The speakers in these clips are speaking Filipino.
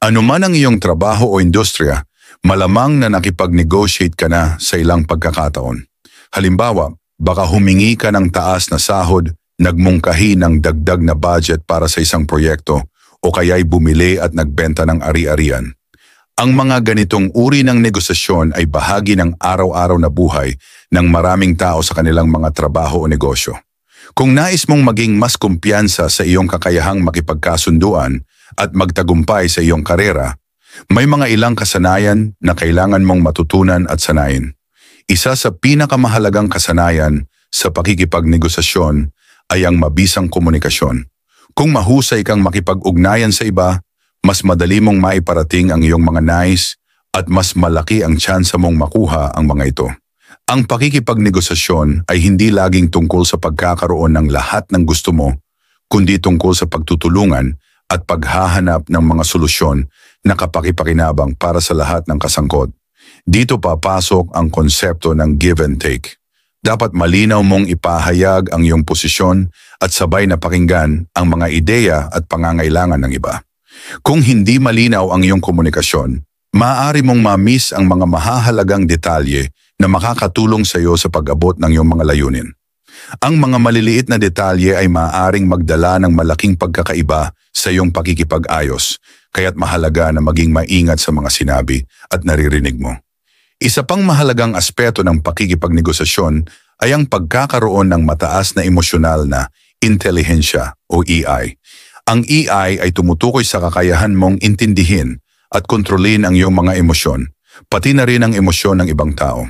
Ano man ang iyong trabaho o industriya, malamang na nakipag-negotiate ka na sa ilang pagkakataon. Halimbawa, baka humingi ka ng taas na sahod, nagmungkahi ng dagdag na budget para sa isang proyekto, o kaya'y bumili at nagbenta ng ari-arian. Ang mga ganitong uri ng negosasyon ay bahagi ng araw-araw na buhay ng maraming tao sa kanilang mga trabaho o negosyo. Kung nais mong maging mas kumpiyansa sa iyong kakayahang makipagkasunduan at magtagumpay sa iyong karera, may mga ilang kasanayan na kailangan mong matutunan at sanayin. Isa sa pinakamahalagang kasanayan sa pakikipagnegosasyon ay ang mabisang komunikasyon. Kung mahusay kang makipag-ugnayan sa iba, mas madali mong maiparating ang iyong mga nais at mas malaki ang tsansa mong makuha ang mga ito. Ang pakikipagnegosasyon ay hindi laging tungkol sa pagkakaroon ng lahat ng gusto mo, kundi tungkol sa pagtutulungan at paghahanap ng mga solusyon na kapakipakinabang para sa lahat ng kasangkot. Dito papasok ang konsepto ng give and take. Dapat malinaw mong ipahayag ang iyong posisyon at sabay na pakinggan ang mga ideya at pangangailangan ng iba. Kung hindi malinaw ang iyong komunikasyon, maaari mong ma-miss ang mga mahahalagang detalye na makakatulong sa iyo sa pag-abot ng iyong mga layunin. Ang mga maliliit na detalye ay maaaring magdala ng malaking pagkakaiba sa iyong pakikipag-ayos, kaya't mahalaga na maging maingat sa mga sinabi at naririnig mo. Isa pang mahalagang aspeto ng pakikipagnegosasyon ay ang pagkakaroon ng mataas na emosyonal na intelihensya o EI. Ang EI ay tumutukoy sa kakayahan mong intindihin at kontrolin ang iyong mga emosyon, pati na rin ang emosyon ng ibang tao.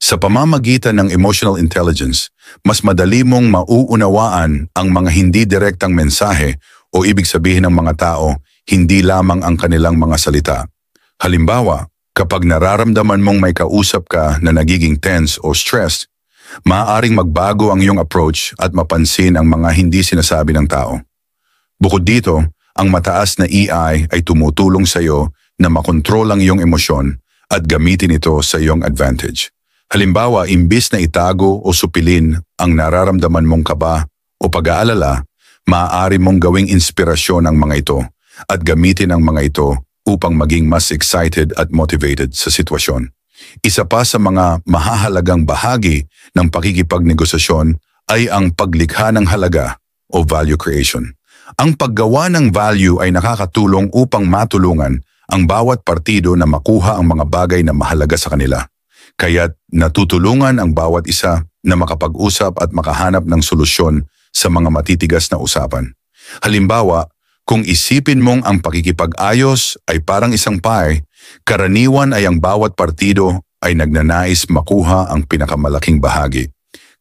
Sa pamamagitan ng emotional intelligence, mas madali mong mauunawaan ang mga hindi direktang mensahe o ibig sabihin ng mga tao, hindi lamang ang kanilang mga salita. Halimbawa, kapag nararamdaman mong may kausap ka na nagiging tense o stressed, maaaring magbago ang iyong approach at mapansin ang mga hindi sinasabi ng tao. Bukod dito, ang mataas na EI ay tumutulong sa iyo na makontrol ang iyong emosyon at gamitin ito sa iyong advantage. Halimbawa, imbis na itago o supilin ang nararamdaman mong kaba o pag-aalala, maaari mong gawing inspirasyon ang mga ito at gamitin ang mga ito upang maging mas excited at motivated sa sitwasyon. Isa pa sa mga mahahalagang bahagi ng pakikipagnegosasyon ay ang paglikha ng halaga o value creation. Ang paggawa ng value ay nakakatulong upang matulungan ang bawat partido na makuha ang mga bagay na mahalaga sa kanila. Kaya't natutulungan ang bawat isa na makapag-usap at makahanap ng solusyon sa mga matitigas na usapan. Halimbawa, kung isipin mong ang pakikipag-ayos ay parang isang pie, karaniwan ay ang bawat partido ay nagnanais makuha ang pinakamalaking bahagi.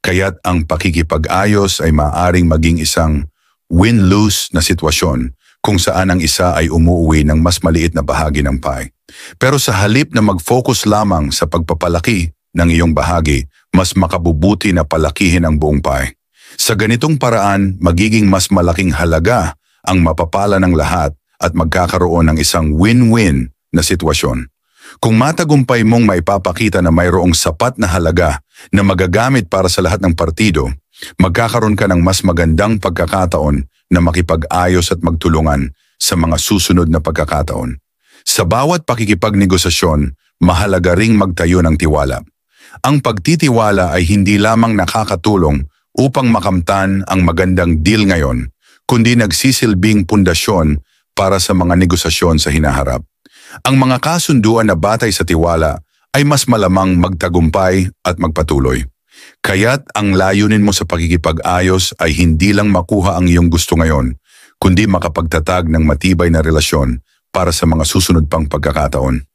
Kaya't ang pakikipag-ayos ay maaaring maging isang win-lose na sitwasyon kung saan ang isa ay umuuwi ng mas maliit na bahagi ng pie. Pero sa halip na mag-focus lamang sa pagpapalaki ng iyong bahagi, mas makabubuti na palakihin ang buong pie. Sa ganitong paraan, magiging mas malaking halaga ang mapapala ng lahat at magkakaroon ng isang win-win na sitwasyon. Kung matagumpay mong maipapakita na mayroong sapat na halaga na magagamit para sa lahat ng partido, magkakaroon ka ng mas magandang pagkakataon na makipag-ayos at magtulungan sa mga susunod na pagkakataon. Sa bawat pakikipagnegosasyon, mahalaga ring magtayo ng tiwala. Ang pagtitiwala ay hindi lamang nakakatulong upang makamtan ang magandang deal ngayon, kundi nagsisilbing pundasyon para sa mga negosasyon sa hinaharap. Ang mga kasunduan na batay sa tiwala ay mas malamang magtagumpay at magpatuloy. Kaya't ang layunin mo sa pakikipag-ayos ay hindi lang makuha ang iyong gusto ngayon, kundi makapagtatag ng matibay na relasyon para sa mga susunod pang pagkakataon.